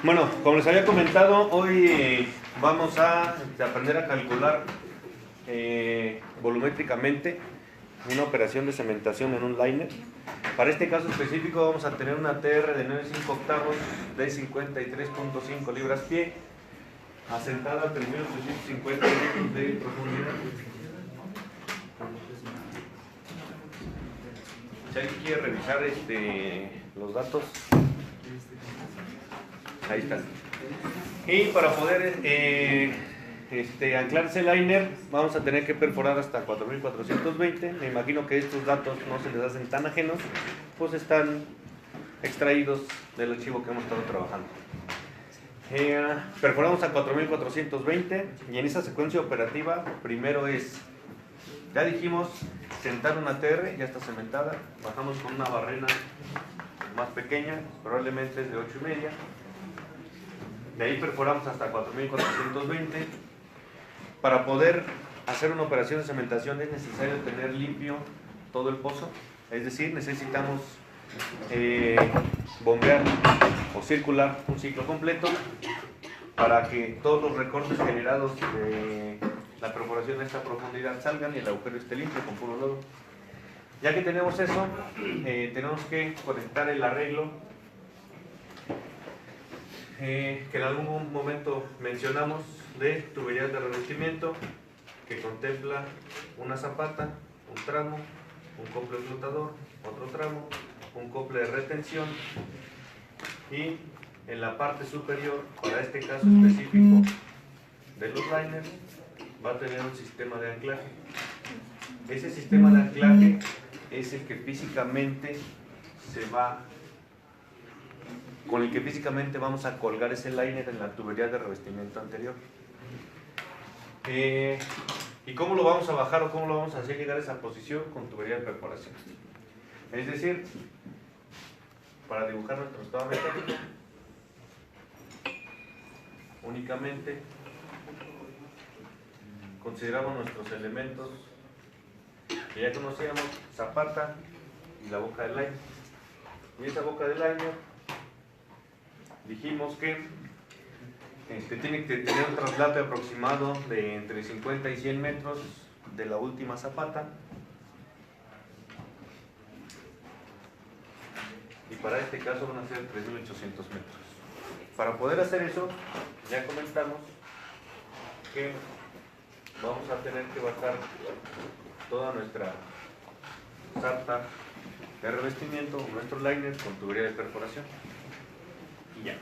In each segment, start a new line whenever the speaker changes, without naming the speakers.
Bueno, como les había comentado, hoy vamos a aprender a calcular volumétricamente una operación de cementación en un liner. Para este caso específico vamos a tener una TR de 9,5 octavos de 53.5 libras pie, asentada a 3.850 metros de profundidad. Si alguien quiere revisar los datos, ahí están. Y para poder anclar ese liner vamos a tener que perforar hasta 4420. Me imagino que estos datos no se les hacen tan ajenos, pues están extraídos del archivo que hemos estado trabajando. Perforamos a 4420 y en esa secuencia operativa primero es, ya dijimos, sentar una TR, ya está cementada, bajamos con una barrena más pequeña, probablemente es de 8,5. De ahí perforamos hasta 4420. Para poder hacer una operación de cementación es necesario tener limpio todo el pozo, es decir, necesitamos bombear o circular un ciclo completo para que todos los recortes generados de la perforación de esta profundidad salgan y el agujero esté limpio con puro lodo. Ya que tenemos eso, tenemos que conectar el arreglo que en algún momento mencionamos de tuberías de revestimiento, que contempla una zapata, un tramo, un cople flotador, otro tramo, un cople de retención, y en la parte superior, para este caso específico de los liners, va a tener un sistema de anclaje. Ese sistema de anclaje es el que físicamente con el que físicamente vamos a colgar ese liner en la tubería de revestimiento anterior. ¿Y cómo lo vamos a bajar o cómo lo vamos a hacer llegar a esa posición? Con tubería de perforación. Es decir, para dibujar nuestro estado mecánico, únicamente consideramos nuestros elementos que ya conocíamos, zapata y la boca del liner. Y esa boca del liner dijimos que tiene que tener un traslado aproximado de entre 50 y 100 metros de la última zapata, y para este caso van a ser 3.800 metros. Para poder hacer eso, ya comentamos que vamos a tener que bajar toda nuestra sarta de revestimiento, nuestro liner con tubería de perforación, y ya.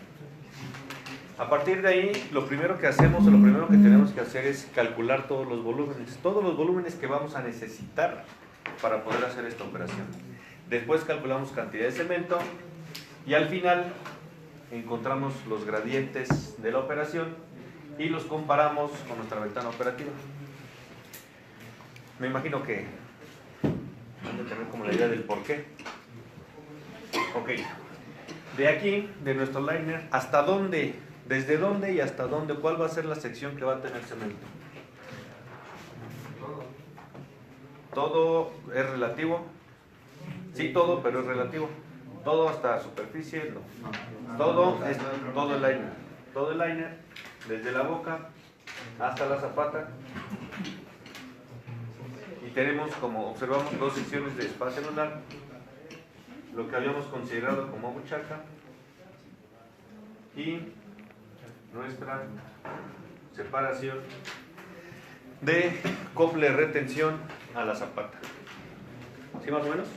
A partir de ahí, lo primero que hacemos o lo primero que tenemos que hacer es calcular todos los volúmenes que vamos a necesitar para poder hacer esta operación. Después calculamos cantidad de cemento y al final encontramos los gradientes de la operación y los comparamos con nuestra ventana operativa. Me imagino que van a tener como la idea del por qué. Ok, de aquí, de nuestro liner, ¿hasta dónde? ¿Desde dónde y hasta dónde? ¿Cuál va a ser la sección que va a tener cemento? ¿Todo es relativo? Sí, todo, pero es relativo. ¿Todo hasta superficie? No. Todo es todo el liner. Todo el liner, desde la boca hasta la zapata. Y tenemos, como observamos, dos secciones de espacio anular, lo que habíamos considerado como buchaca y nuestra separación de cople de retención a la zapata. ¿Sí, más o menos?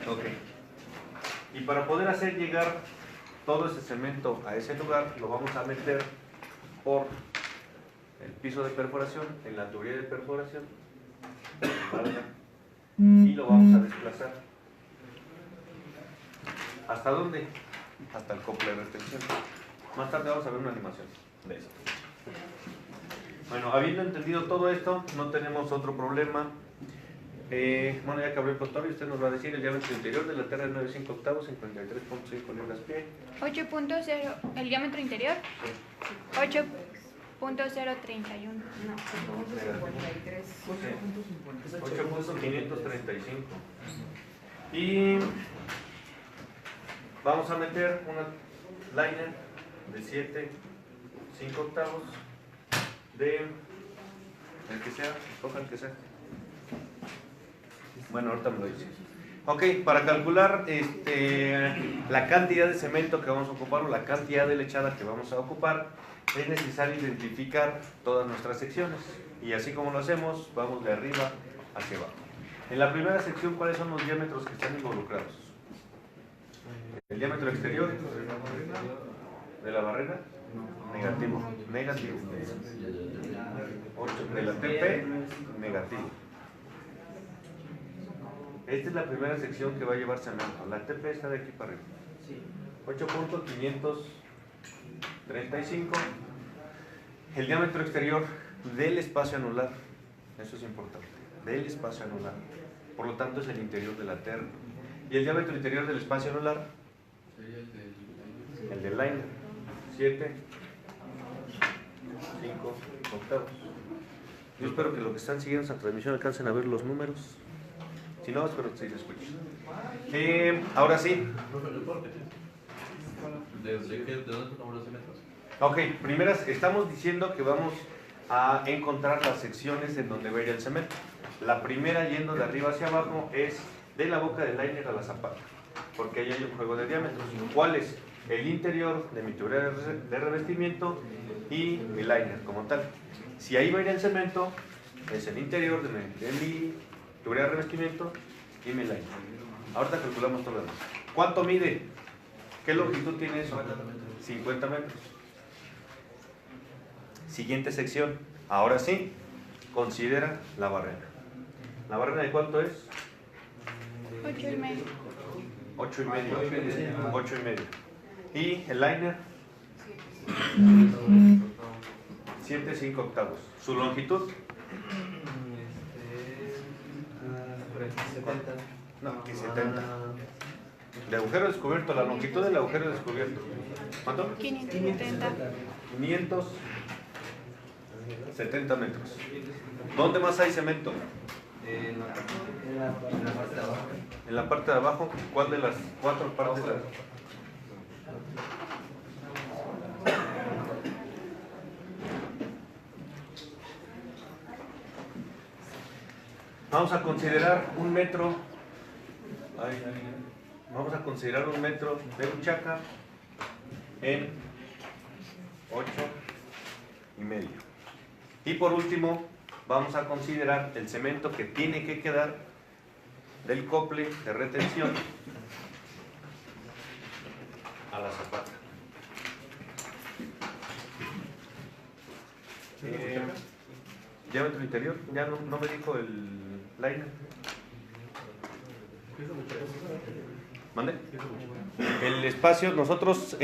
Ok. Y para poder hacer llegar todo ese cemento a ese lugar, lo vamos a meter por el piso de perforación, en la tubería de perforación, y lo vamos a desplazar. ¿Hasta dónde? Hasta el cople de retención. Más tarde vamos a ver una animación de esto. Bueno, habiendo entendido todo esto, no tenemos otro problema. Bueno, ya que abrió el contorno, usted nos va a decir el diámetro interior de la TR de 9,5 octavos, 53.5 libras pie.
8.0, ¿el diámetro interior?
Sí.
8.031. No.
8.535. Y vamos a meter una liner de 7, 5 octavos de el que sea, coja el que sea. Bueno, ahorita me lo dice. Ok, para calcular la cantidad de cemento que vamos a ocupar o la cantidad de lechada que vamos a ocupar, es necesario identificar todas nuestras secciones. Y así como lo hacemos, vamos de arriba hacia abajo. En la primera sección, ¿cuáles son los diámetros que están involucrados? El diámetro exterior de la barrera, negativo. 8 de la TP, negativo. Esta es la primera sección que va a llevar cemento. La TP está de aquí para arriba. 8.535. El diámetro exterior del espacio anular, eso es importante, del espacio anular. Por lo tanto, es el interior de la terra. Y el diámetro interior del espacio anular, el del liner, 7, 5 octavos. Yo espero que los que están siguiendo esta transmisión alcancen a ver los números. Si no, espero que se escuchen. Ahora sí.
¿De dónde tomamos los metros?
Ok, primeras, estamos diciendo que vamos a encontrar las secciones en donde va a ir el cemento. La primera, yendo de arriba hacia abajo, es de la boca del liner a la zapata, porque ahí hay un juego de diámetros. ¿Cuál es? El interior de mi tubería de revestimiento y mi liner como tal. Si ahí va a ir el cemento, es el interior de mi tubería de revestimiento y mi liner. Ahorita calculamos todo lo demás. ¿Cuánto mide? ¿Qué longitud tiene eso? 50 metros. Siguiente sección. Ahora sí, considera la barrera. ¿La barrera de cuánto es?
8,5.
8,5. 8,5. ¿Y el liner? 7, 5 octavos. ¿Su longitud?
70.
No, que 70. De agujero descubierto, la longitud del agujero descubierto. ¿Cuánto?
570.
570 metros. ¿Dónde más hay cemento?
En la parte de abajo.
En la parte de abajo. ¿Cuál de las 4 partes? Vamos a considerar un metro. Vamos a considerar un metro de buchaca en 8,5. Y por último, vamos a considerar el cemento que tiene que quedar del cople de retención a la zapata. Diámetro interior, ya no me dijo el liner. ¿Mande? El espacio, nosotros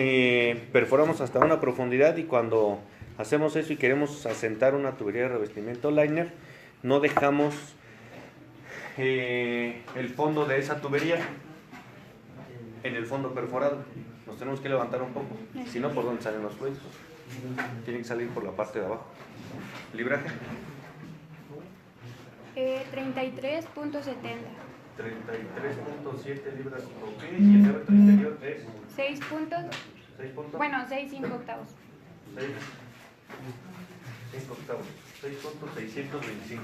perforamos hasta una profundidad y cuando hacemos eso y queremos asentar una tubería de revestimiento liner, no dejamos el fondo de esa tubería en el fondo perforado. Nos tenemos que levantar un poco, si no, ¿por dónde salen los fluidos? Tienen que salir por la parte de abajo. ¿Libraje?
33.70.
33.7 libras. Ok, y el diámetro interior es
6 puntos.
6 puntos.
Bueno, 6,5 octavos.
5 octavos. 6.625.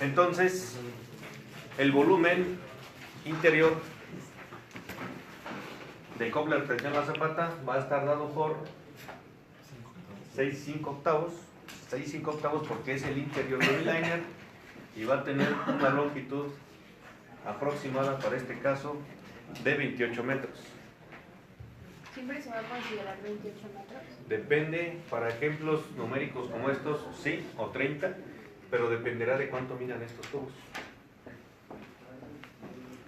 Entonces, el volumen interior de cople de retención a la zapata va a estar dado por 6,5 octavos. 6,5 octavos porque es el interior del liner y va a tener una longitud aproximada para este caso de 28 metros.
¿Siempre se va a considerar 28 metros?
Depende, para ejemplos numéricos como estos, sí, o 30, pero dependerá de cuánto midan estos tubos.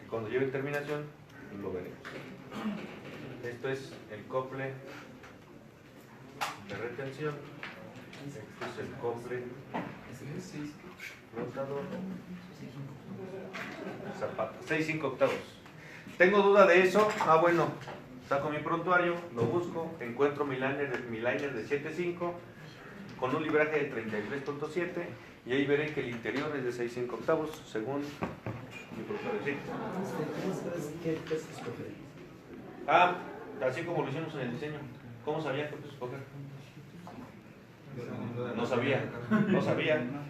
Y cuando lleve terminación, lo veremos. Esto es el cople de retención. Este es el cople flotador. Zapata. 6,5 octavos. ¿Tengo duda de eso? Bueno, saco mi prontuario, lo busco, encuentro mi liner de 7,5 con un libraje de 33.7 y ahí veré que el interior es de 6,5 octavos según mi prontuario. ¿Sí?
¿Cómo sabes qué peso escoger?
así como lo hicimos en el diseño. ¿Cómo sabía qué escoger? No sabía.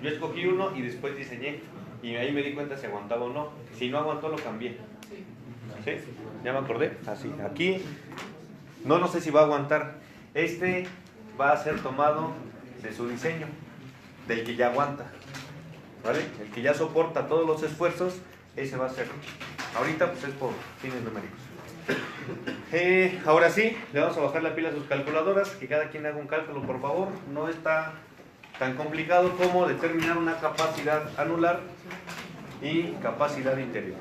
Yo escogí uno y después diseñé. Y ahí me di cuenta si aguantaba o no. Si no aguantó, lo cambié. ¿Sí? Ya me acordé. Así. Aquí, no sé si va a aguantar. Este va a ser tomado de su diseño, del que ya aguanta. ¿Vale? El que ya soporta todos los esfuerzos, ese va a ser. Ahorita, pues es por fines numéricos. Ahora sí, le vamos a bajar la pila a sus calculadoras, que cada quien haga un cálculo, por favor. No está tan complicado como determinar una capacidad anular y capacidad interior.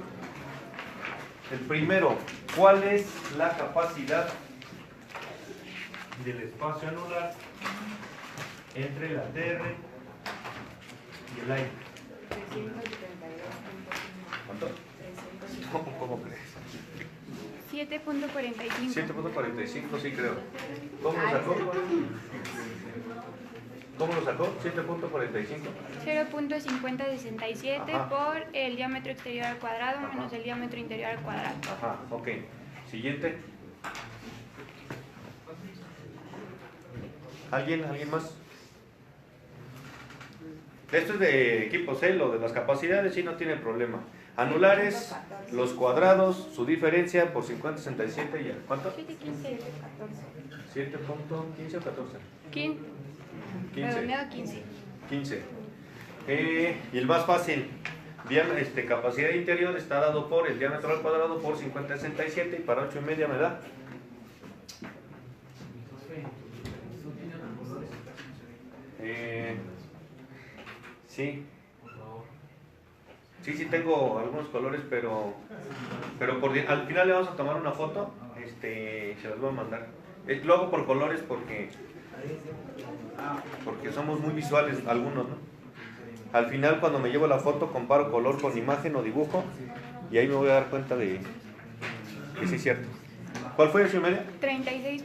El primero, ¿cuál es la capacidad del espacio anular entre la TR y el aire?
372.5.
¿Cuánto? ¿Cómo crees?
7.45.
7.45, sí creo. ¿Cómo lo sacó? ¿Cómo lo sacó? 7.45.
0.5067
Ajá.
por el diámetro exterior al cuadrado menos el diámetro interior al cuadrado.
Ajá, ok. Siguiente. ¿Alguien más? Esto es de equipos, lo de las capacidades sí no tiene problema. Anulares, los cuadrados, su diferencia por 50.67 y ¿cuánto?
7.15.
7.15 o 14.
15.
15.
Redondeado 15.
15. Y el más fácil, capacidad interior está dado por el diámetro al cuadrado por 50.67 y para 8,5 me da. Sí. Sí tengo algunos colores, pero al final le vamos a tomar una foto, se las voy a mandar. Lo hago por colores porque somos muy visuales algunos, ¿no? Al final cuando me llevo la foto comparo color con imagen o dibujo y ahí me voy a dar cuenta de que sí es cierto. ¿Cuál fue el media?
36.6.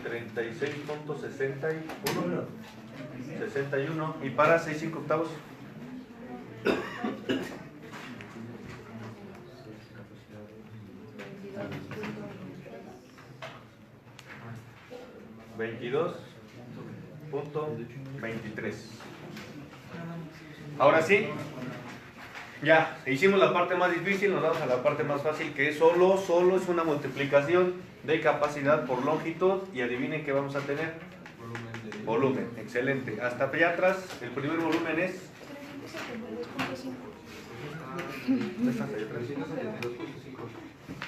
36.61. 61 y para 6/5 octavos. 22.23. Ahora sí, ya hicimos la parte más difícil, nos vamos a la parte más fácil, que es solo es una multiplicación de capacidad por longitud y adivinen qué vamos a tener. Volumen, excelente. Hasta allá atrás, el primer volumen es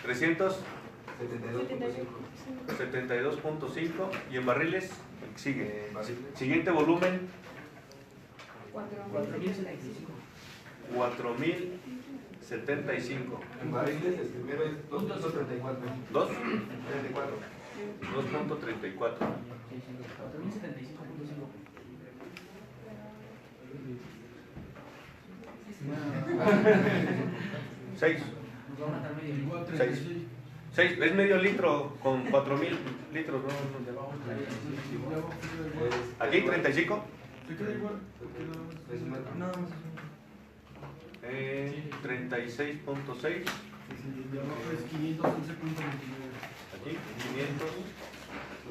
372.5 y en barriles sigue. Siguiente volumen 4.075.
En barriles el primero es 2.34.
2.34. 6. 6. Es medio litro con 4.000 litros. ¿Aquí 35? 36.6. Aquí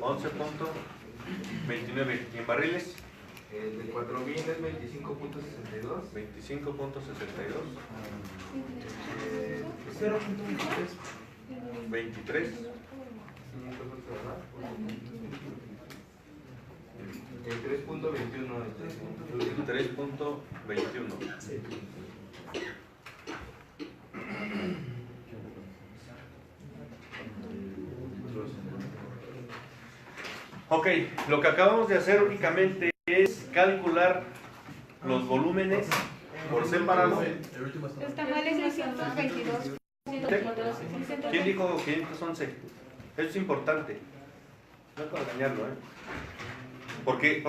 511.29. ¿Y en barriles?
El de 4.000 es 25.62.
25.62.
0.23.
23.
El 3.21.
3.21. Ok, lo que acabamos de hacer únicamente es calcular los volúmenes por separado.
Los tamales 622.
¿Quién dijo 511? Esto es importante. No es para dañarlo, ¿eh? Porque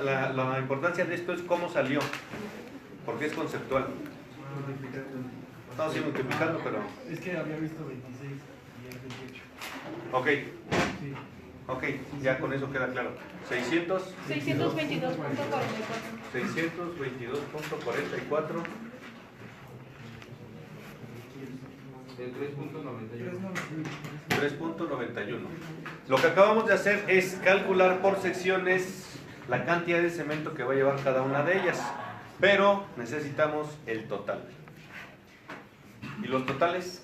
la importancia de esto es cómo salió. Porque es conceptual. Estamos así multiplicando, pero...
Es que había visto 26 y el 28.
Ok,
Sí.
ok, ya con eso queda claro.
622.44.
622.44.
El 3.91.
3.91. Lo que acabamos de hacer es calcular por secciones la cantidad de cemento que va a llevar cada una de ellas, pero necesitamos el total. ¿Y los totales?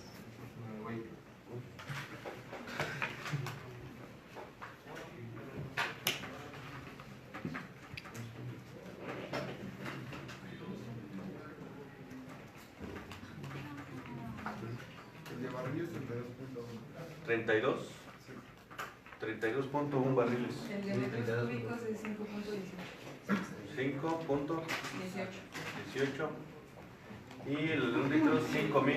32. 32.1 barriles.
El de metros cúbicos es 5.18.
5.18. Y el litro 5.000.
5.150.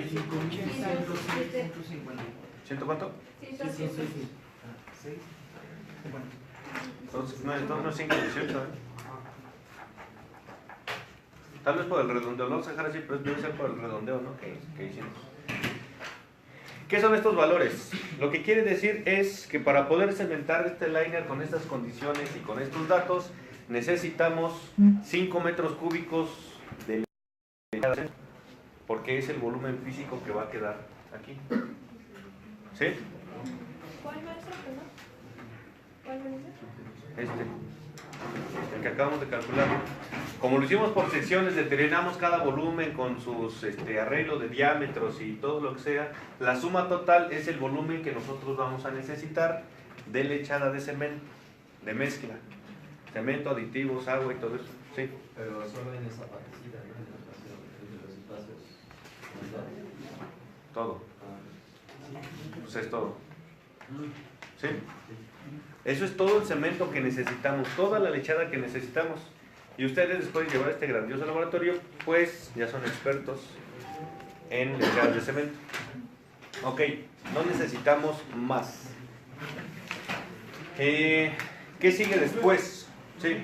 ¿Ciento cuánto?
107.
6.
Entonces, no es 5.18, ¿eh? Tal vez por el redondeo, lo vamos a dejar así, pero debe ser por el redondeo, ¿no? Que hicimos. ¿Qué son estos valores? Lo que quiere decir es que para poder cementar este liner con estas condiciones y con estos datos, necesitamos 5 metros cúbicos de lechada, porque es el volumen físico que va a quedar aquí. ¿Sí?
¿Cuál maestro, perdón? ¿Cuál maestro?
El que acabamos de calcular. Como lo hicimos por secciones, determinamos cada volumen con sus arreglos de diámetros y todo lo que sea. La suma total es el volumen que nosotros vamos a necesitar de lechada de cemento, de mezcla. Cemento, aditivos, agua y todo eso. Sí.
Pero solo en esa partecita, ¿no? En los espacios.
Todo. Pues es todo. ¿Sí? Eso es todo el cemento que necesitamos, toda la lechada que necesitamos. Y ustedes, después de llevar este grandioso laboratorio, pues ya son expertos en lechadas de cemento. Ok, no necesitamos más. ¿Qué sigue después? Sí.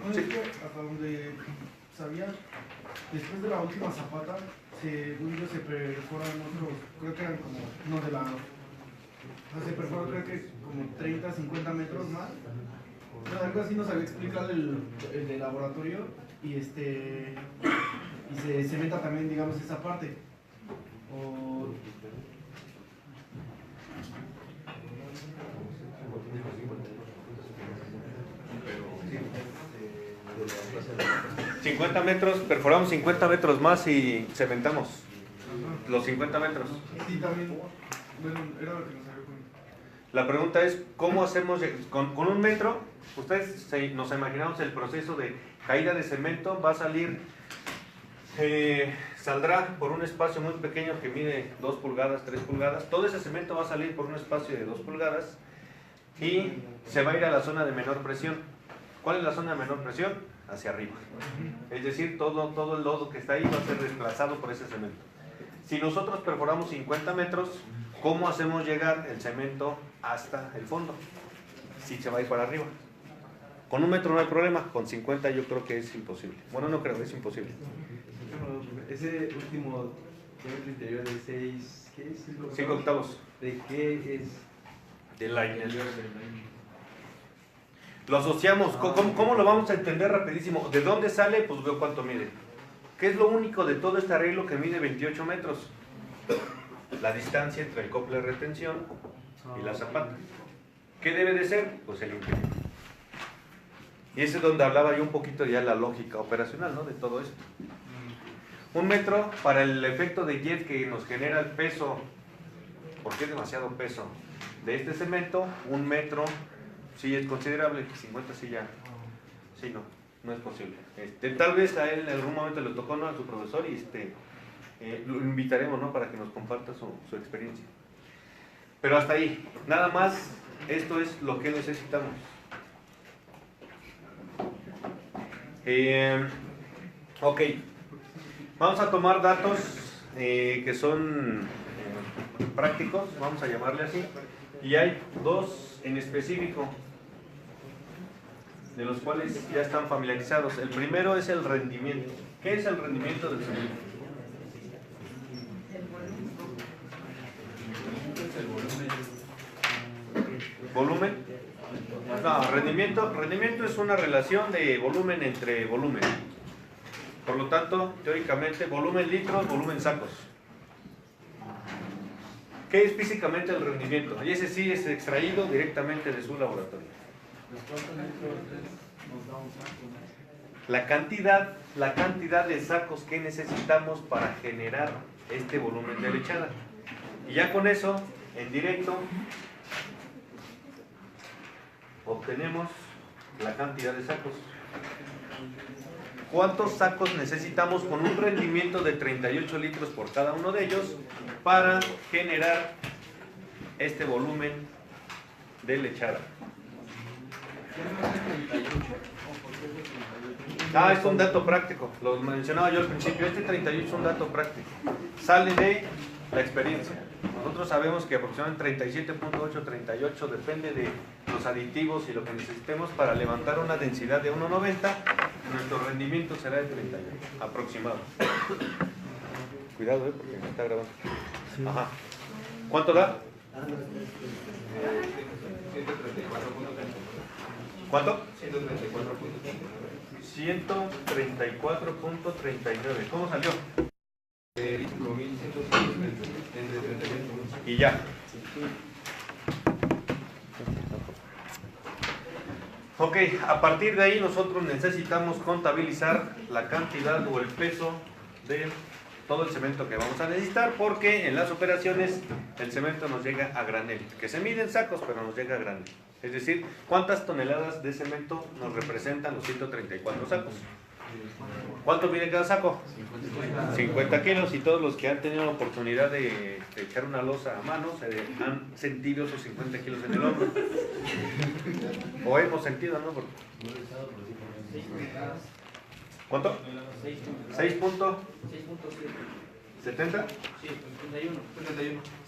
No, es que hasta donde sabía, después de la última zapata, según yo se perforan otros, creo que eran como, no de la, o sea, se perforan creo que como 30, 50 metros más. No, algo así nos había explicado el de laboratorio y y se cementa también, digamos, esa parte. O
Pero
50 metros, perforamos 50 metros más y cementamos los 50 metros.
sí, también, bueno, era lo que nos había comentado.
La pregunta es, ¿cómo hacemos con 1 metro? Ustedes nos imaginamos el proceso de caída de cemento, va a salir, saldrá por un espacio muy pequeño que mide 2 pulgadas, 3 pulgadas, todo ese cemento va a salir por un espacio de 2 pulgadas y se va a ir a la zona de menor presión. ¿Cuál es la zona de menor presión? Hacia arriba. Es decir, todo el lodo que está ahí va a ser desplazado por ese cemento. Si nosotros perforamos 50 metros, ¿cómo hacemos llegar el cemento hasta el fondo? Si se va a ir para arriba. Con 1 metro no hay problema, con 50 yo creo que es imposible. Bueno, no creo, es imposible.
ese último diámetro interior de 6, ¿qué es?
5 octavos.
¿De qué es?
De liner. Lo asociamos, ¿cómo lo vamos a entender rapidísimo? ¿De dónde sale? Pues veo cuánto mide. ¿Qué es lo único de todo este arreglo que mide 28 metros? La distancia entre el cople de retención y la zapata. ¿Qué debe de ser? Pues el incremento. Y ese es donde hablaba yo un poquito ya de la lógica operacional, ¿no? De todo esto. 1 metro para el efecto de jet que nos genera el peso, porque es demasiado peso, de este cemento. 1 metro sí es considerable, 50 sí ya, sí no es posible. Tal vez a él en algún momento le tocó, ¿no?, a su profesor y lo invitaremos, ¿no?, para que nos comparta su experiencia. Pero hasta ahí, nada más, esto es lo que necesitamos. Ok, vamos a tomar datos que son prácticos, vamos a llamarle así, y hay 2 en específico, de los cuales ya están familiarizados. El primero es el rendimiento. ¿Qué es el rendimiento del cemento? ¿Volumen? No, rendimiento es una relación de volumen entre volumen. Por lo tanto, teóricamente, volumen litros, volumen sacos. ¿Qué es físicamente el rendimiento? Y ese sí es extraído directamente de su laboratorio. La cantidad de sacos que necesitamos para generar este volumen de lechada. Y ya con eso, en directo, obtenemos la cantidad de sacos. ¿Cuántos sacos necesitamos con un rendimiento de 38 litros por cada uno de ellos para generar este volumen de lechada? Es un dato práctico, lo mencionaba yo al principio. Este 38 es un dato práctico, sale de la experiencia. Nosotros sabemos que aproximadamente 37.8, 38 depende de los aditivos y lo que necesitemos para levantar una densidad de 1.90. Nuestro rendimiento será de 38 aproximado. Cuidado, porque me está grabando. Ajá. ¿Cuánto da? ¿Cuánto? 134.39. ¿Cómo salió? Y ya. Ok, a partir de ahí nosotros necesitamos contabilizar la cantidad o el peso de todo el cemento que vamos a necesitar, porque en las operaciones el cemento nos llega a granel, que se mide en sacos, pero nos llega a granel. Es decir, ¿cuántas toneladas de cemento nos representan los 134 sacos? ¿Cuánto mide cada saco? 50 kilos, y todos los que han tenido la oportunidad de echar una losa a mano han sentido esos 50 kilos en el hombro. O hemos sentido, ¿no? ¿Cuánto? 6.70.
Sí,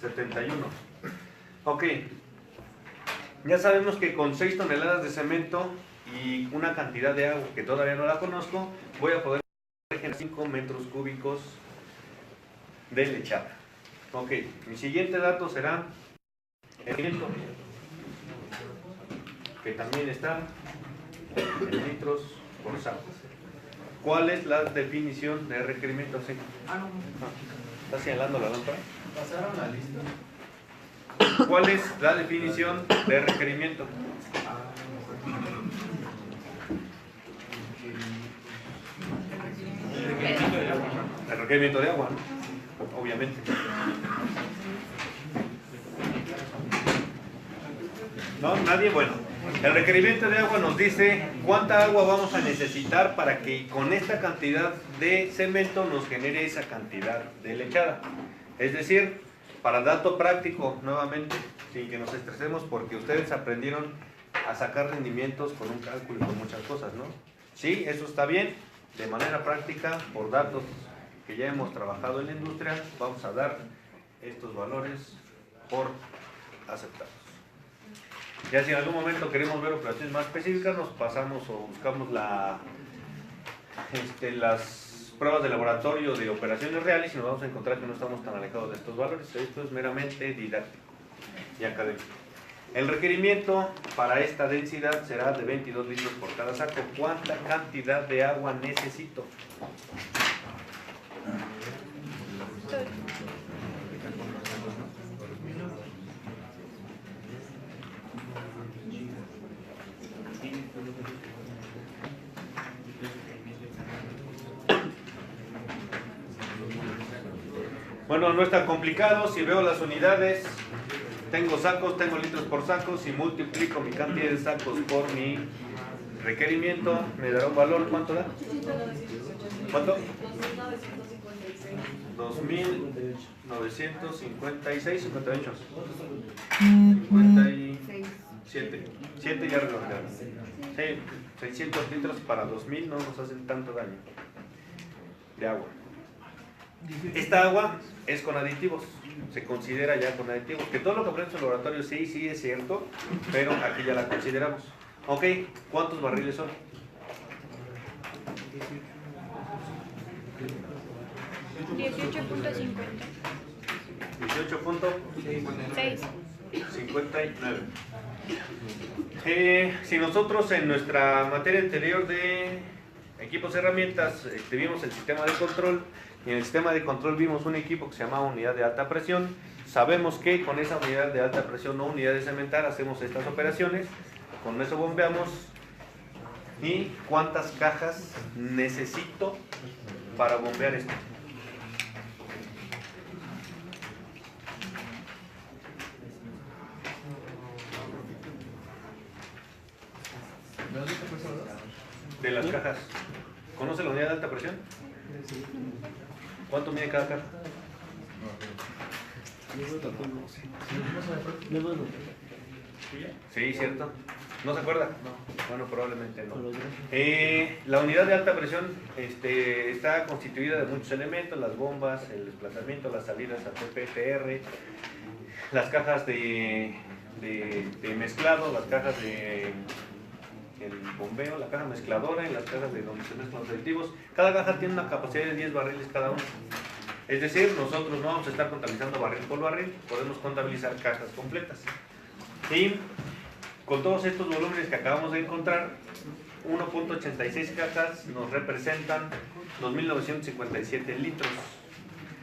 71. Ok. Ya sabemos que con 6 toneladas de cemento y una cantidad de agua que todavía no la conozco, voy a poder generar 5 metros cúbicos de lechada. Ok, mi siguiente dato será el viento, que también está en litros por saco. ¿Cuál es la definición de requerimiento? ¿Sí? ¿Está señalando la lámpara?
¿Pasaron la lista?
¿Cuál es la definición de requerimiento? El requerimiento de agua, ¿no? Obviamente. ¿No? ¿Nadie? Bueno, el requerimiento de agua nos dice cuánta agua vamos a necesitar para que con esta cantidad de cemento nos genere esa cantidad de lechada. Es decir, para dato práctico, nuevamente, sin que nos estresemos, porque ustedes aprendieron a sacar rendimientos con un cálculo y con muchas cosas, ¿no? Sí, eso está bien. De manera práctica, por datos que ya hemos trabajado en la industria, vamos a dar estos valores por aceptados. Ya si en algún momento queremos ver operaciones más específicas, nos pasamos o buscamos las pruebas de laboratorio de operaciones reales y nos vamos a encontrar que no estamos tan alejados de estos valores. Esto es meramente didáctico y académico. El requerimiento para esta densidad será de 22 litros por cada saco. ¿Cuánta cantidad de agua necesito? Bueno, no es tan complicado. Si veo las unidades, tengo sacos, tengo litros por sacos, y multiplico mi cantidad de sacos por mi requerimiento, me dará un valor. ¿Cuánto da? ¿Cuánto? 2.956, 58. 57. 7 ya redondeados. Sí, 600 litros para 2.000 no nos hacen tanto daño de agua. Esta agua es con aditivos, se considera ya con aditivos, que todo lo que aprendemos en el laboratorio sí es cierto, pero aquí ya la consideramos. Ok, ¿cuántos barriles son? 18.59. Si nosotros en nuestra materia anterior de equipos y herramientas vimos el sistema de control, Y en el sistema de control vimos un equipo que se llamaba unidad de alta presión. Sabemos que con esa unidad de alta presión o unidad de cementar hacemos estas operaciones. Con eso bombeamos. ¿Y cuántas cajas necesito para bombear esto? De las cajas. ¿Conoce la unidad de alta presión? ¿Cuánto mide cada caja? Sí, cierto. ¿No se acuerda? Bueno, probablemente no. La unidad de alta presión está constituida de muchos elementos: las bombas, el desplazamiento, las salidas a TPTR, las cajas de mezclado, las cajas de el bombeo, la caja mezcladora y las cajas de donde se mezclan los aditivos. Cada caja tiene una capacidad de 10 barriles cada uno. Es decir, nosotros no vamos a estar contabilizando barril por barril, podemos contabilizar cajas completas. Y con todos estos volúmenes que acabamos de encontrar, 1.86 cajas nos representan 2.957 litros.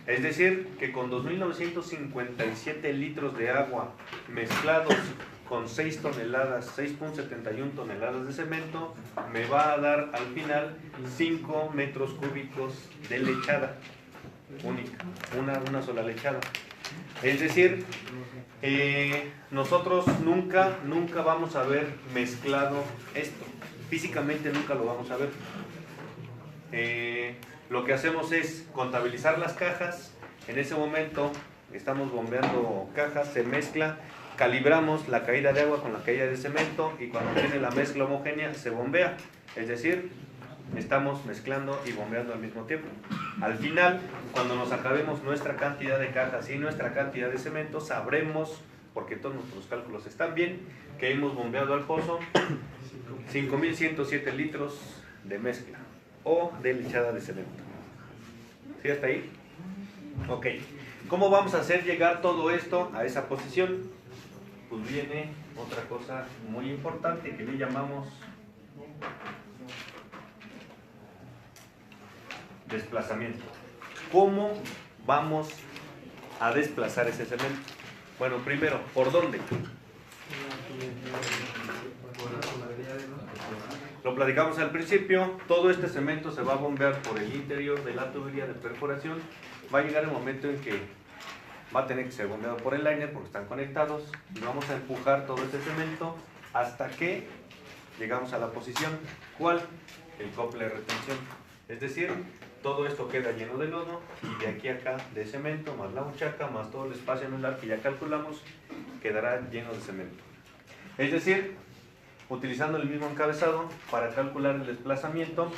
Es decir, que con 2.957 litros de agua mezclados con 6 toneladas, 6.71 toneladas de cemento, me va a dar al final 5 metros cúbicos de lechada única, una sola lechada. Es decir, nosotros nunca vamos a ver mezclado esto, físicamente nunca lo vamos a ver. Lo que hacemos es contabilizar las cajas. En ese momento estamos bombeando cajas, se mezcla, calibramos la caída de agua con la caída de cemento y cuando tiene la mezcla homogénea se bombea. Es decir, estamos mezclando y bombeando al mismo tiempo. Al final, cuando nos acabemos nuestra cantidad de cajas y nuestra cantidad de cemento, sabremos, porque todos nuestros cálculos están bien, que hemos bombeado al pozo 5.107 litros de mezcla o de lechada de cemento. ¿Sí hasta ahí? Ok. ¿Cómo vamos a hacer llegar todo esto a esa posición? Pues viene otra cosa muy importante que le llamamos desplazamiento. ¿Cómo vamos a desplazar ese cemento? Bueno, primero, ¿por dónde? Lo platicamos al principio. Todo este cemento se va a bombear por el interior de la tubería de perforación. Va a llegar el momento en que va a tener que ser bombeado por el liner porque están conectados y vamos a empujar todo este cemento hasta que llegamos a la posición. ¿Cuál? El cople de retención. Es decir, todo esto queda lleno de lodo y de aquí a acá de cemento, más la buchaca, más todo el espacio anular que ya calculamos, quedará lleno de cemento. Es decir, utilizando el mismo encabezado para calcular el desplazamiento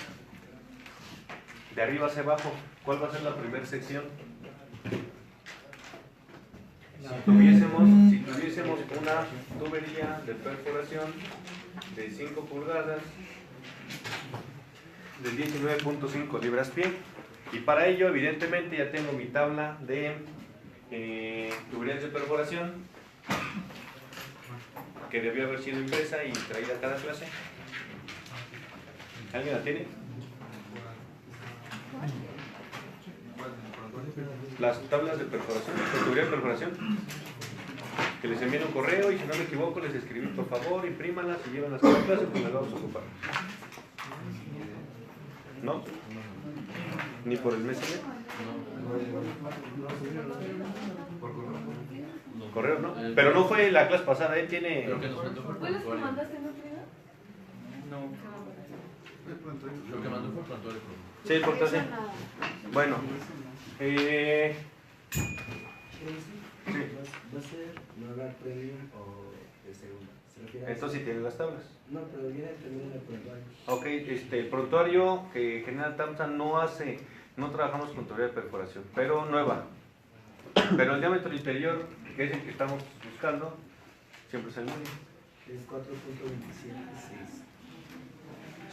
de arriba hacia abajo, ¿cuál va a ser la primera sección? Si tuviésemos una tubería de perforación de 5 pulgadas de 19.5 libras-pie, y para ello evidentemente ya tengo mi tabla de tuberías de perforación que debió haber sido impresa y traída a cada clase. ¿Alguien la tiene? Las tablas de perforación, de tubería de perforación, que les envíen un correo y si no me equivoco les escribí, por favor, imprímanlas y llévenlas a la clase pues las vamos a ocupar. ¿No? ¿Ni por el Messenger? Correo, ¿no? Pero no fue la clase pasada, él tiene...
¿Fue los que mandaste, no, Frida?
No. Lo que mandó fue prontuario.
Sí, por
Eso
sí.
no.
Bueno,
¿Va a ser normal premium o de segunda? ¿Se refiere a
esto
eso?
sí tiene las tablas.
No, pero viene también en el prontuario.
Ok, el prontuario que General Tamsa no trabajamos con tubería de perforación, pero nueva. Pero el diámetro interior, que es el que estamos buscando, siempre es el mismo.
Es 4.276.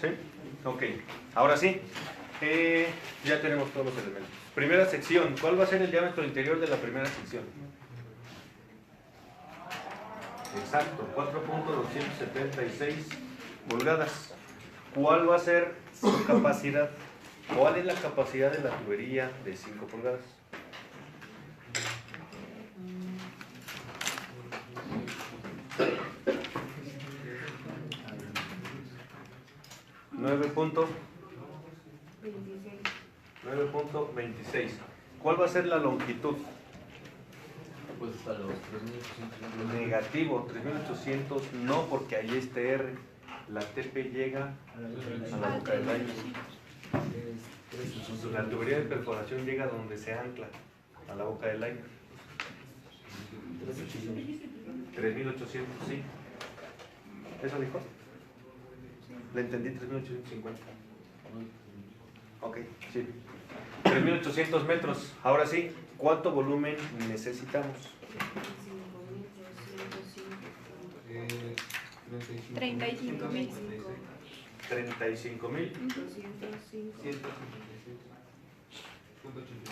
¿Sí? Ok, ahora sí, ya tenemos todos los elementos. Primera sección, ¿cuál va a ser el diámetro interior de la primera sección? Exacto, 4.276 pulgadas. ¿Cuál va a ser su capacidad? ¿Cuál es la capacidad de la tubería de 5 pulgadas?
$26.
9.26. ¿Cuál va a ser la longitud?
Pues hasta los 3.800.
Negativo, 3800, no, porque ahí es TR. La TP llega a la boca del liner. La tubería de perforación llega donde se ancla, a la boca del liner. 3800, sí. ¿Eso dijo? Le entendí 3850. Ok, sí. 3800 metros. Ahora sí, ¿cuánto volumen necesitamos?
35.000.
35,000.
205.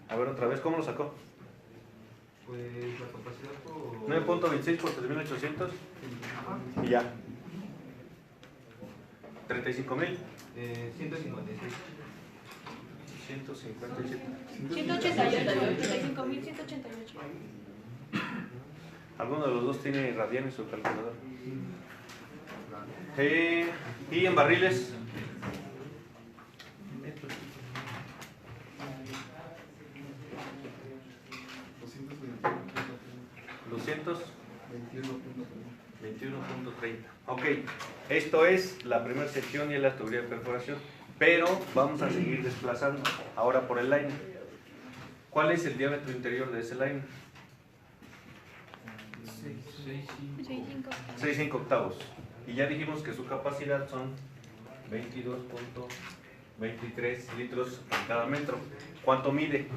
A ver otra vez, ¿cómo lo sacó?
Pues la capacidad por...
9.26 por 3800 y ya. 35,000.
156.
157.
188.
Alguno de los dos tiene radian en su calculadora. Y en barriles. 21.30. Ok, esto es la primera sección y es la tubería de perforación. Pero vamos a seguir desplazando ahora por el liner. ¿Cuál es el diámetro interior de ese liner? 6,5 octavos. Y ya dijimos que su capacidad son 22.23 litros en cada metro. ¿Cuánto mide?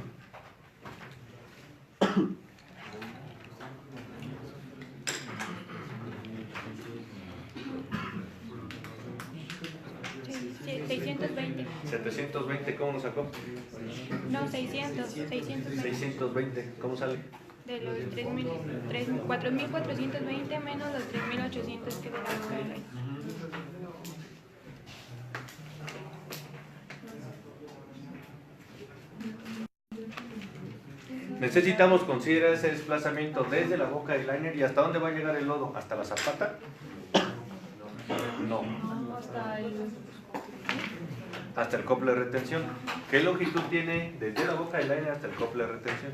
Sí, 620.
720, ¿cómo lo sacó?
No, 620.
620, ¿cómo sale?
De los 4.420 menos los 3.800 que le damos al rey.
Necesitamos considerar ese desplazamiento desde la boca del liner. ¿Y hasta dónde va a llegar el lodo? ¿Hasta la zapata? No. Hasta el cople de retención. ¿Qué longitud tiene desde la boca del liner hasta el cople de retención?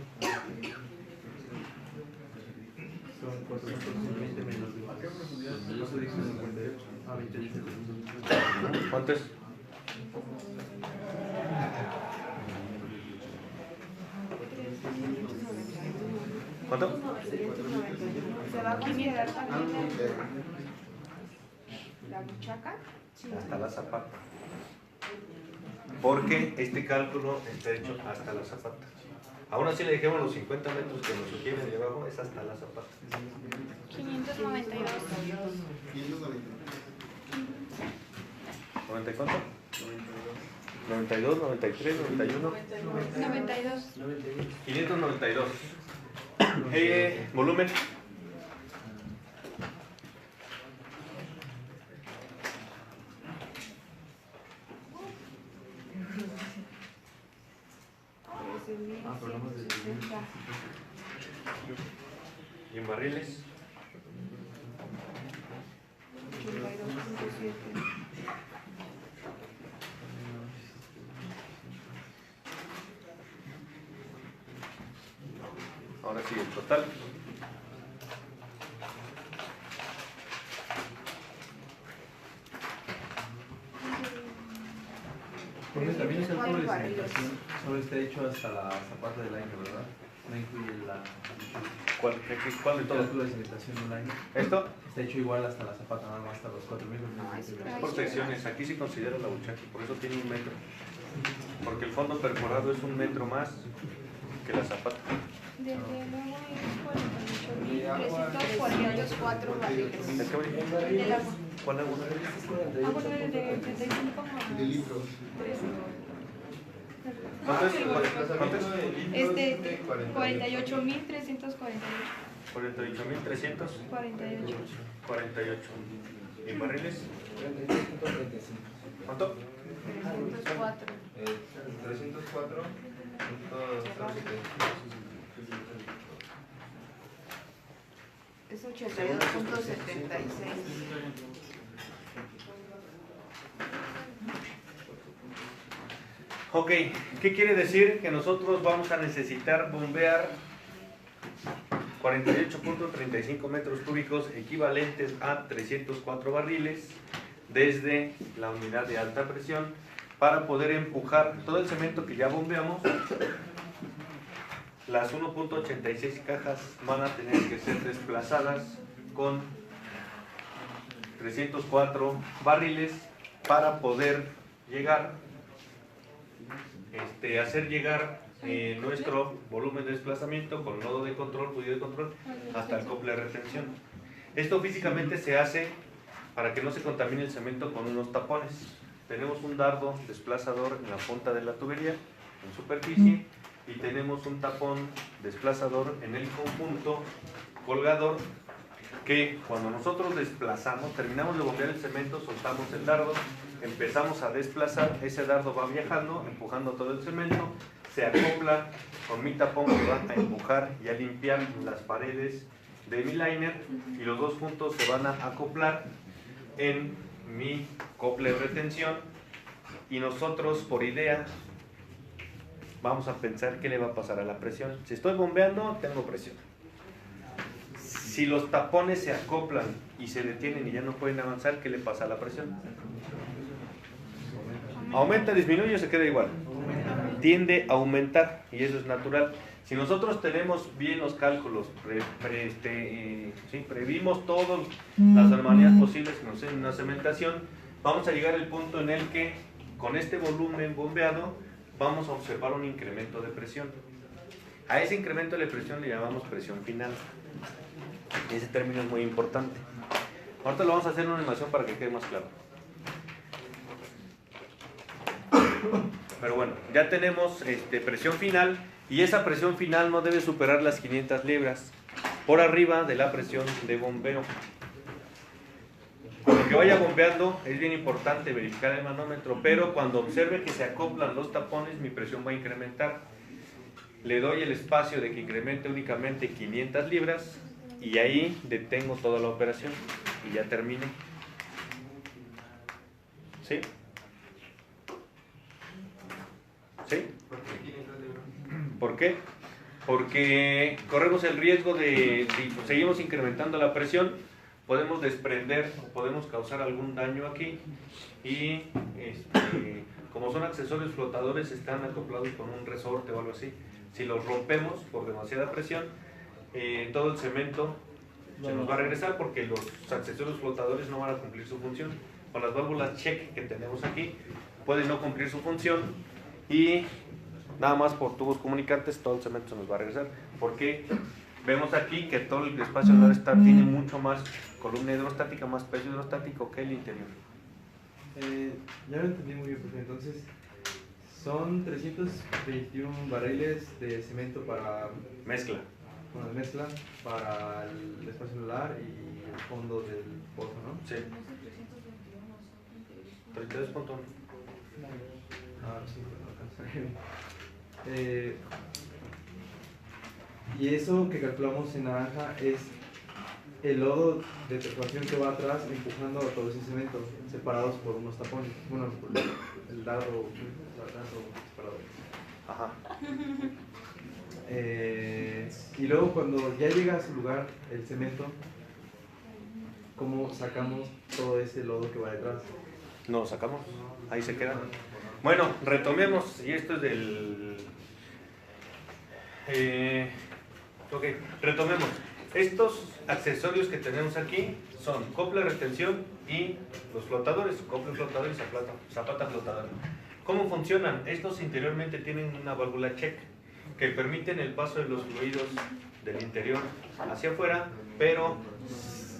Son 420 menos de... ¿A qué profundidad? 458. Ah, 28.
¿Cuánto es? ¿Cuánto?
¿Se va a considerar también la buchaca?
Hasta la zapata. Porque este cálculo está hecho hasta la zapata. Aún así le dejemos los 50 metros que nos sugieren de abajo, es hasta la zapata.
592.
¿90 y cuánto? 92, 93, 91.
92.
592. Volumen. ¿Y en barriles?
82.7.
Ahora sí, el total.
Porque también el cálculo de cimentación solo está hecho hasta la zapata del liner, ¿verdad? No incluye la...
¿Cuál de
El
todos?
cálculo de cimentación del liner
¿Esto?
está hecho igual hasta la zapata, nada más hasta los 4.000.
Es por secciones. Aquí sí considera la buchaca, por eso tiene 1 metro. Porque el fondo perforado es 1 metro más que la zapata.
Desde luego es 48.344 barriles.
¿Es que voy?
Del agua.
¿Cuál agua?
Agua de 35 más.
De litros.
¿Cuánto es? ¿Cuánto es?
48.348.
48.348.
48.
¿Y en barriles?
33.35.
¿Cuánto?
304.
304.
Es 82.76.
Ok, ¿qué quiere decir? Que nosotros vamos a necesitar bombear 48.35 metros cúbicos equivalentes a 304 barriles desde la unidad de alta presión para poder empujar todo el cemento que ya bombeamos. Las 1.86 cajas van a tener que ser desplazadas con 304 barriles para poder llegar, hacer llegar nuestro volumen de desplazamiento con nodo de control, pudido de control, hasta el cople de retención. Esto físicamente se hace para que no se contamine el cemento con unos tapones. Tenemos un dardo desplazador en la punta de la tubería, en superficie, y tenemos un tapón desplazador en el conjunto colgador que cuando nosotros desplazamos, terminamos de bombear el cemento, soltamos el dardo, empezamos a desplazar, ese dardo va viajando, empujando todo el cemento, se acopla con mi tapón que va a empujar y a limpiar las paredes de mi liner, y los dos juntos se van a acoplar en mi cople de retención, y nosotros por idea vamos a pensar qué le va a pasar a la presión. Si estoy bombeando, tengo presión. Si los tapones se acoplan y se detienen y ya no pueden avanzar, ¿qué le pasa a la presión? ¿Aumenta, disminuye o se queda igual? Tiende a aumentar, y eso es natural. Si nosotros tenemos bien los cálculos, previmos todas las anomalías posibles que nos den una cementación, vamos a llegar al punto en el que con este volumen bombeado vamos a observar un incremento de presión. A ese incremento de presión le llamamos presión final. Ese término es muy importante. Ahorita lo vamos a hacer en una animación para que quede más claro. Pero bueno, ya tenemos presión final, y esa presión final no debe superar las 500 libras por arriba de la presión de bombeo. Lo que vaya bombeando es bien importante verificar el manómetro, pero cuando observe que se acoplan los tapones, mi presión va a incrementar. Le doy el espacio de que incremente únicamente 500 libras y ahí detengo toda la operación y ya termine. ¿Sí? ¿Sí? ¿Por qué? Porque corremos el riesgo de, si seguimos incrementando la presión, podemos desprender, podemos causar algún daño aquí, y como son accesorios flotadores, están acoplados con un resorte o algo así. Si los rompemos por demasiada presión, todo el cemento se nos va a regresar porque los accesorios flotadores no van a cumplir su función. Con las válvulas check que tenemos aquí, pueden no cumplir su función y nada más por tubos comunicantes todo el cemento se nos va a regresar. Porque vemos aquí que todo el espacio de estar tiene mucho más columna hidrostática, más peso hidrostático que el interior.
Ya lo entendí muy bien, profe. Entonces, son 321 barriles de cemento para
Mezcla.
Bueno, mezcla para el espacio solar y el fondo del pozo, ¿no?
Sí. 32.1.
Ah, sí, no alcanzaré. Y eso que calculamos en naranja es el lodo de perforación que va atrás empujando a todo ese cemento, separados por unos tapones. Bueno, por el dardo separado.
Ajá.
Y luego cuando ya llega a su lugar el cemento, ¿cómo sacamos todo ese lodo que va detrás?
No lo sacamos, ahí se queda. Bueno, retomemos, y esto es del... ok, retomemos. Estos accesorios que tenemos aquí son cople de retención y los flotadores, cople flotador y zapata flotadora. ¿Cómo funcionan? Estos interiormente tienen una válvula check que permiten el paso de los fluidos del interior hacia afuera, pero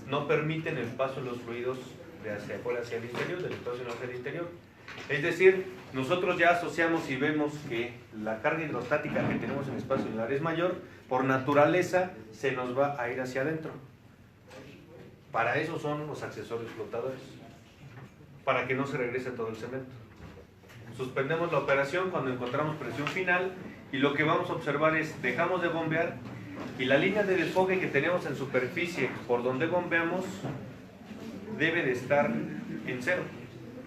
no permiten el paso de los fluidos de hacia afuera hacia el interior, del espacio hacia el interior. Es decir, nosotros ya asociamos y vemos que la carga hidrostática que tenemos en el espacio solar es mayor, por naturaleza se nos va a ir hacia adentro. Para eso son los accesorios flotadores. para que no se regrese todo el cemento. Suspendemos la operación cuando encontramos presión final y lo que vamos a observar es, dejamos de bombear y la línea de desfogue que tenemos en superficie por donde bombeamos debe de estar en cero.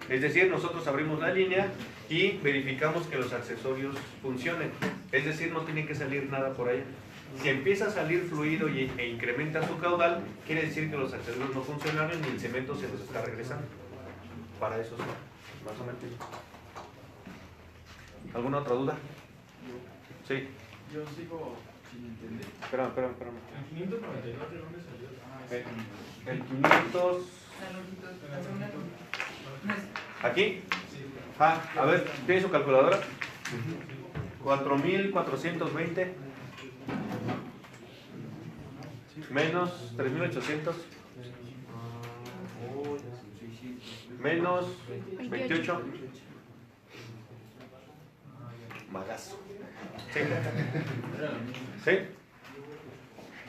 Es decir, nosotros abrimos la línea y verificamos que los accesorios funcionen. Es decir, no tiene que salir nada por ahí. Si empieza a salir fluido e incrementa su caudal, quiere decir que los accesorios no funcionaron y el cemento se nos está regresando. Para eso sí, más o menos. ¿Alguna otra duda? Sí.
Yo sigo sin entender.
Espérame.
¿El 592 de dónde salió?
El 500... ¿Aquí? Ah, a ver, ¿tiene su calculadora? 4.420 menos 3.800 menos 28. Magazo. ¿Sí? ¿Sí?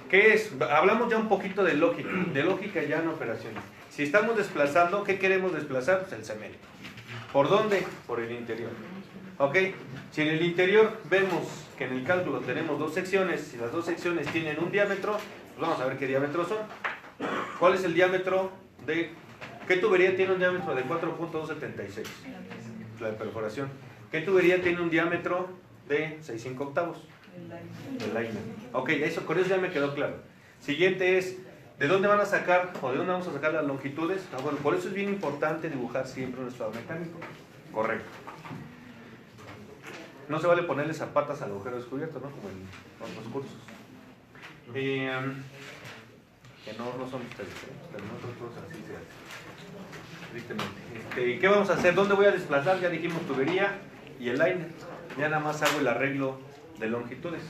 ¿Qué es? Hablamos ya un poquito de lógica ya en operaciones. Si estamos desplazando, ¿qué queremos desplazar? Pues el cemento. ¿Por dónde? Por el interior. ¿Ok? Si en el interior vemos que en el cálculo tenemos dos secciones, y las dos secciones tienen un diámetro, pues vamos a ver qué diámetros son. ¿Cuál es el diámetro de... ¿Qué tubería tiene un diámetro de 4.276? La de perforación. ¿Qué tubería tiene un diámetro de 6,5 octavos? El liner. Ok, con eso ya me quedó claro. Siguiente es, ¿de dónde van a sacar o de dónde vamos a sacar las longitudes? Bueno, por eso es bien importante dibujar siempre un estado mecánico. Correcto. No se vale ponerle zapatas al agujero descubierto, ¿no? Como en otros cursos. Que no son ustedes, pero nosotros así se hace. ¿Qué vamos a hacer? ¿Dónde voy a desplazar? Ya dijimos tubería y el liner. Ya nada más hago el arreglo de longitudes.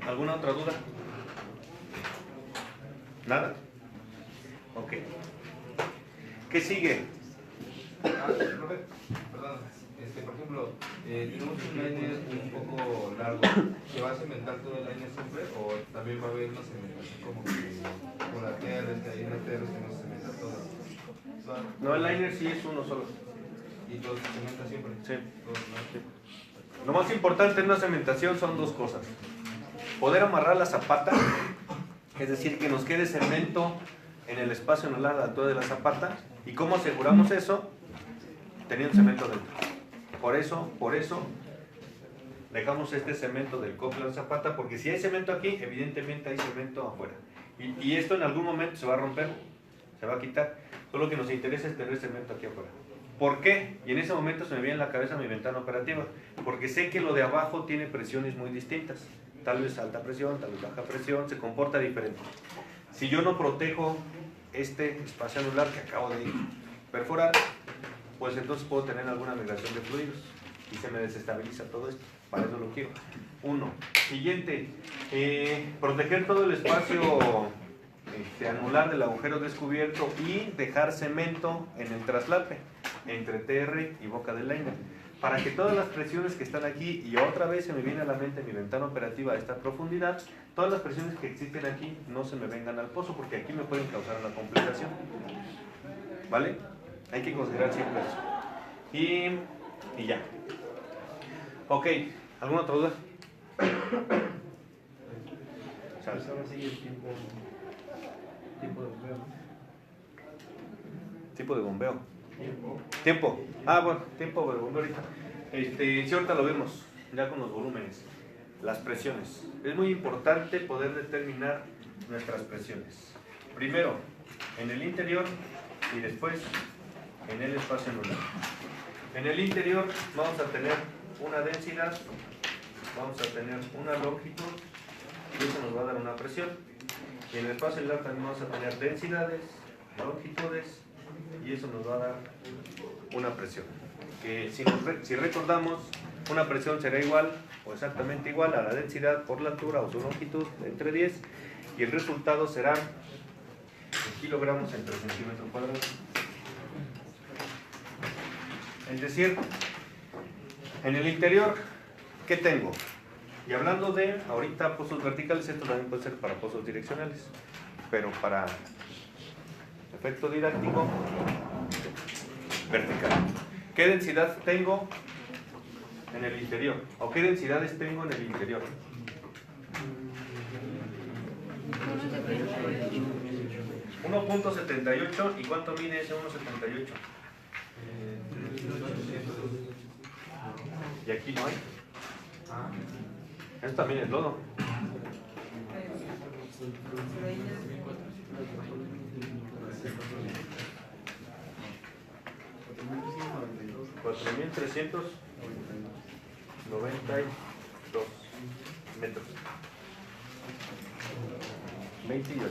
¿Alguna otra duda? ¿Nada? Ok. ¿Qué sigue?
Profe, perdón, por ejemplo, tenemos un liner un poco largo, ¿se va a cementar todo el liner siempre o también va a haber una cementación como la TR, que hay una TR que no se cementa todo?
No, el liner sí es uno solo.
¿Y todo se cementa siempre?
Sí.
Todo, ¿no?
Lo más importante en una cementación son dos cosas. Poder amarrar la zapata, es decir, que nos quede cemento en el espacio anular a la altura de la zapata. ¿Y cómo aseguramos eso? Teniendo cemento dentro. Por eso dejamos este cemento del cofre de la zapata, porque si hay cemento aquí, evidentemente hay cemento afuera. Y esto en algún momento se va a romper, se va a quitar. Solo lo que nos interesa es tener cemento aquí afuera. ¿Por qué? Y en ese momento se me viene en la cabeza mi ventana operativa, porque sé que lo de abajo tiene presiones muy distintas. Tal vez alta presión, tal vez baja presión, se comporta diferente. Si yo no protejo este espacio anular que acabo de perforar, pues entonces puedo tener alguna migración de fluidos y se me desestabiliza todo esto. Para eso lo quiero. Siguiente, proteger todo el espacio anular del agujero descubierto y dejar cemento en el traslape entre TR y boca del liner, para que todas las presiones que están aquí, y otra vez se me viene a la mente mi ventana operativa a esta profundidad, todas las presiones que existen aquí no se me vengan al pozo, porque aquí me pueden causar una complicación. ¿Vale? Hay que considerar siempre eso. Y ya. Ok, ¿alguna otra duda?
Pues ahora sigue el tiempo de bombeo.
Tipo de bombeo. Tiempo. Ah, bueno, tiempo de bombeo ahorita. Sí, ahorita lo vemos, ya con los volúmenes. Las presiones. Es muy importante poder determinar nuestras presiones. Primero, en el interior y después en el espacio anular. En el interior vamos a tener una densidad, vamos a tener una longitud y eso nos va a dar una presión. Y en el espacio anular también vamos a tener densidades, longitudes y eso nos va a dar una presión. Que si recordamos, una presión será igual o exactamente igual a la densidad por la altura o su longitud entre 10 y el resultado será en kilogramos entre centímetros cuadrados. Es decir, en el interior, ¿qué tengo? Y hablando de, ahorita, pozos verticales, esto también puede ser para pozos direccionales, pero para efecto didáctico, vertical. ¿Qué densidad tengo en el interior? ¿O qué densidades tengo en el interior? 1.78. ¿Y cuánto mide ese 1.78? Y aquí no hay. Esto también es lodo. $4,392 metros. 28.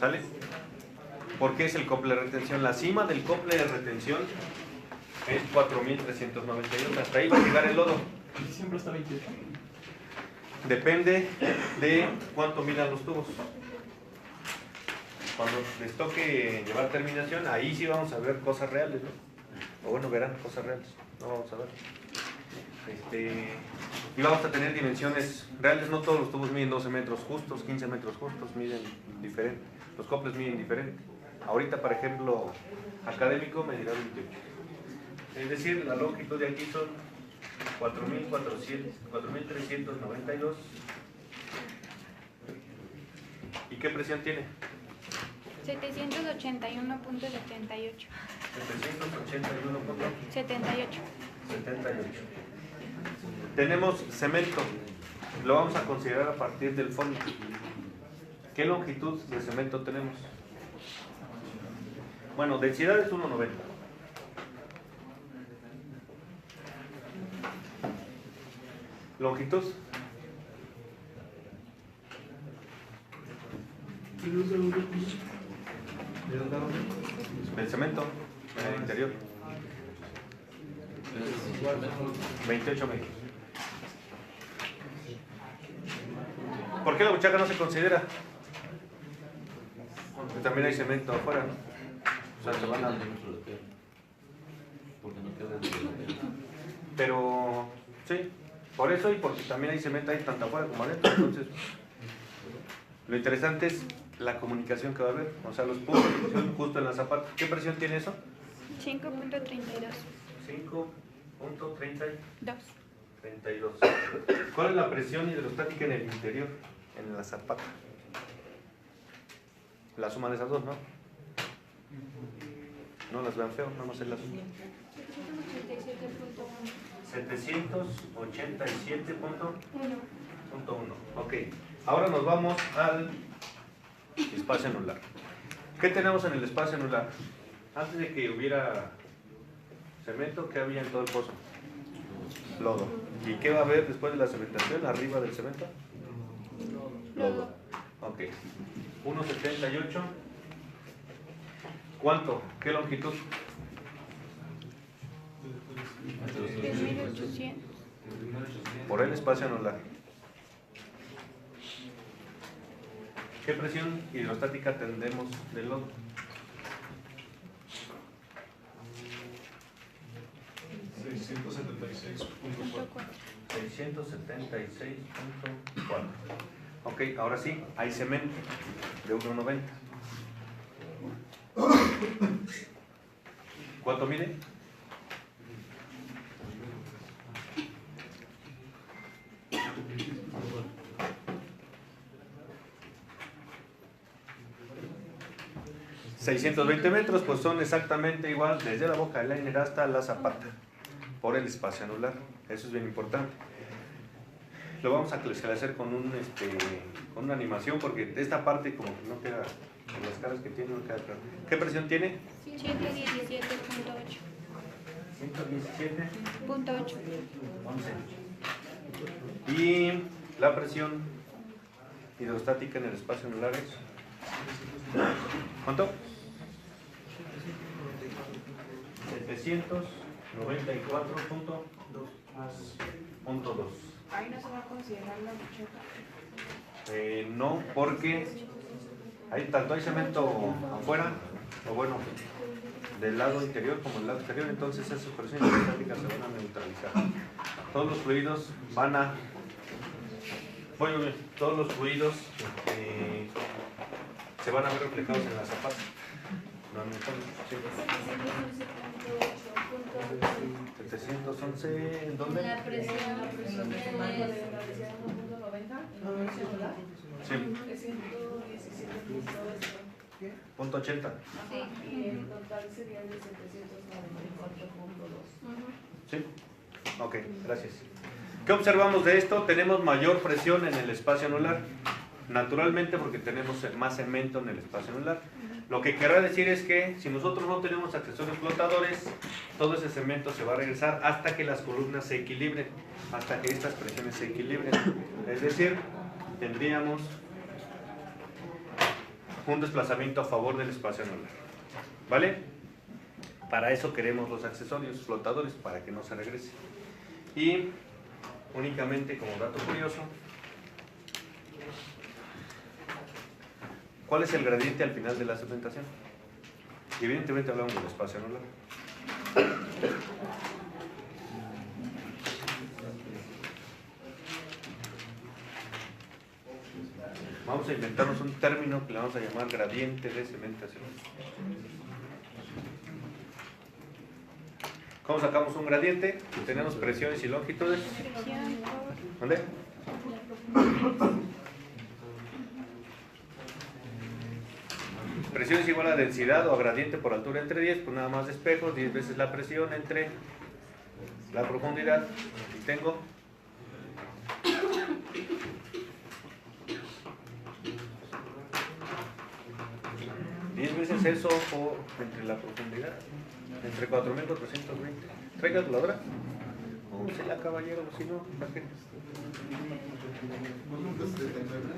¿Sale? ¿Por qué es el cople de retención? La cima del cople de retención es 4,392. Hasta ahí va a llegar el lodo.
Siempre está 28.
Depende de cuánto midan los tubos. Cuando les toque llevar terminación, ahí sí vamos a ver cosas reales, ¿no? O bueno, verán cosas reales. No vamos a ver. Y vamos a tener dimensiones reales. No todos los tubos miden 12 metros justos, 15 metros justos, miden diferente. Los coples miden diferente. Ahorita, por ejemplo, académico medirá 28. Es decir, la longitud de aquí son 4,392. ¿Y qué presión tiene?
781.78.
781.78.
78.
Tenemos cemento. Lo vamos a considerar a partir del fondo. ¿Qué longitud de cemento tenemos? Bueno, densidad es 1,90. Longitud. Del cemento en el interior. 28 metros. ¿Por qué la buchaca no se considera? Porque también hay cemento afuera, ¿no? O sea, se van a... Pero, sí, por eso y porque también hay cemento ahí tanto afuera como adentro. Entonces, lo interesante es la comunicación que va a haber. O sea, los puntos de presión justo en la zapata. ¿Qué presión tiene eso?
5.32.
5.32. ¿Cuál es la presión hidrostática en el interior? En la zapata. La suma de esas dos, ¿no? No las vean feo, nada más es la suma. 787.1. Ok. Ahora nos vamos al espacio anular. ¿Qué tenemos en el espacio anular? Antes de que hubiera cemento, ¿qué había en todo el pozo? Lodo. ¿Y qué va a haber después de la cementación arriba del cemento? Lodo. Ok. 1,78. ¿Cuánto? ¿Qué longitud?
3.800.
Por el espacio anular. ¿Qué presión hidrostática tendremos del lodo? $676.4. Ok, ahora sí, hay cemento de 1,90. ¿Cuánto mide? $620 metros, pues son exactamente igual desde la boca del liner hasta la zapata, por el espacio anular. Eso es bien importante. Lo vamos a hacer con con una animación, porque esta parte como que no queda, con las caras que tiene no queda claro. ¿Qué presión tiene?
117.8.
117.11. Y la presión hidrostática en el espacio anular es ¿cuánto? 794.2.
Ahí no se va a considerar la buchaca.
No, porque tanto hay cemento afuera, o bueno, del lado interior como del lado exterior, entonces esas presiones hidrostáticas se van a neutralizar. Todos los fluidos van a... todos los fluidos se van a ver reflejados en la zapata. No, sí. 711, ¿en dónde?
La presión
En donde se marca de la decía 1.90 en el celular.
Sí,
Es 117.8.
punto 80.
Sí.
Y el total sería de 794.2.
Sí, ok, gracias. ¿Qué observamos de esto? Tenemos mayor presión en el espacio anular, naturalmente porque tenemos más cemento en el espacio anular. Lo que querrá decir es que si nosotros no tenemos accesorios flotadores, todo ese cemento se va a regresar hasta que las columnas se equilibren, hasta que estas presiones se equilibren. Es decir, tendríamos un desplazamiento a favor del espacio anular. ¿Vale? Para eso queremos los accesorios flotadores, para que no se regrese. Y únicamente como dato curioso, ¿cuál es el gradiente al final de la cementación? Y evidentemente hablamos del espacio anular. Vamos a inventarnos un término que le vamos a llamar gradiente de cementación. ¿Cómo sacamos un gradiente? Tenemos presiones y longitudes. ¿Dónde? Presión es igual a densidad o a gradiente por altura entre 10, pues nada más despejo, 10 veces la presión entre la profundidad. Y tengo veces eso por entre la profundidad, entre 4.420. ¿Trae calculadora? No, se la caballero, si no, ¿para qué?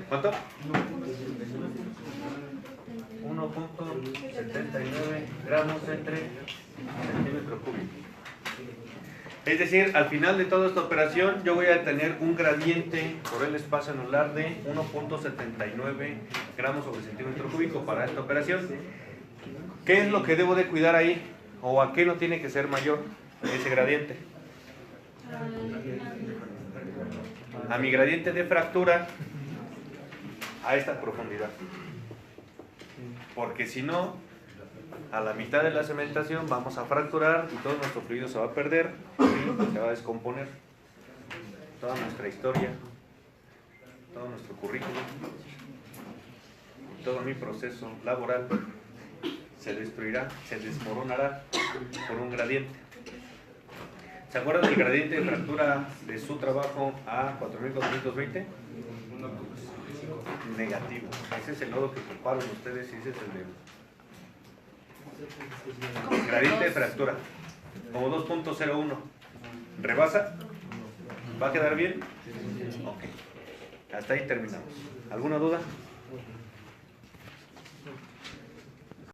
¿Cuánto? 1.79 gramos entre centímetro cúbico. Es decir, al final de toda esta operación yo voy a tener un gradiente por el espacio anular de 1.79 gramos sobre centímetro cúbico para esta operación. ¿Qué es lo que debo de cuidar ahí? ¿O a qué no tiene que ser mayor ese gradiente? A mi gradiente de fractura a esta profundidad. Porque si no, a la mitad de la cementación vamos a fracturar y todo nuestro fluido se va a perder y se va a descomponer. Toda nuestra historia, todo nuestro currículum, todo mi proceso laboral se destruirá, se desmoronará por un gradiente. ¿Se acuerdan del gradiente de fractura de su trabajo a 4.420? Negativo. Ese es el nodo que comparan ustedes y ese es el de gradiente de fractura. Como 2.01. ¿Rebasa? ¿Va a quedar bien? Ok. Hasta ahí terminamos. ¿Alguna duda?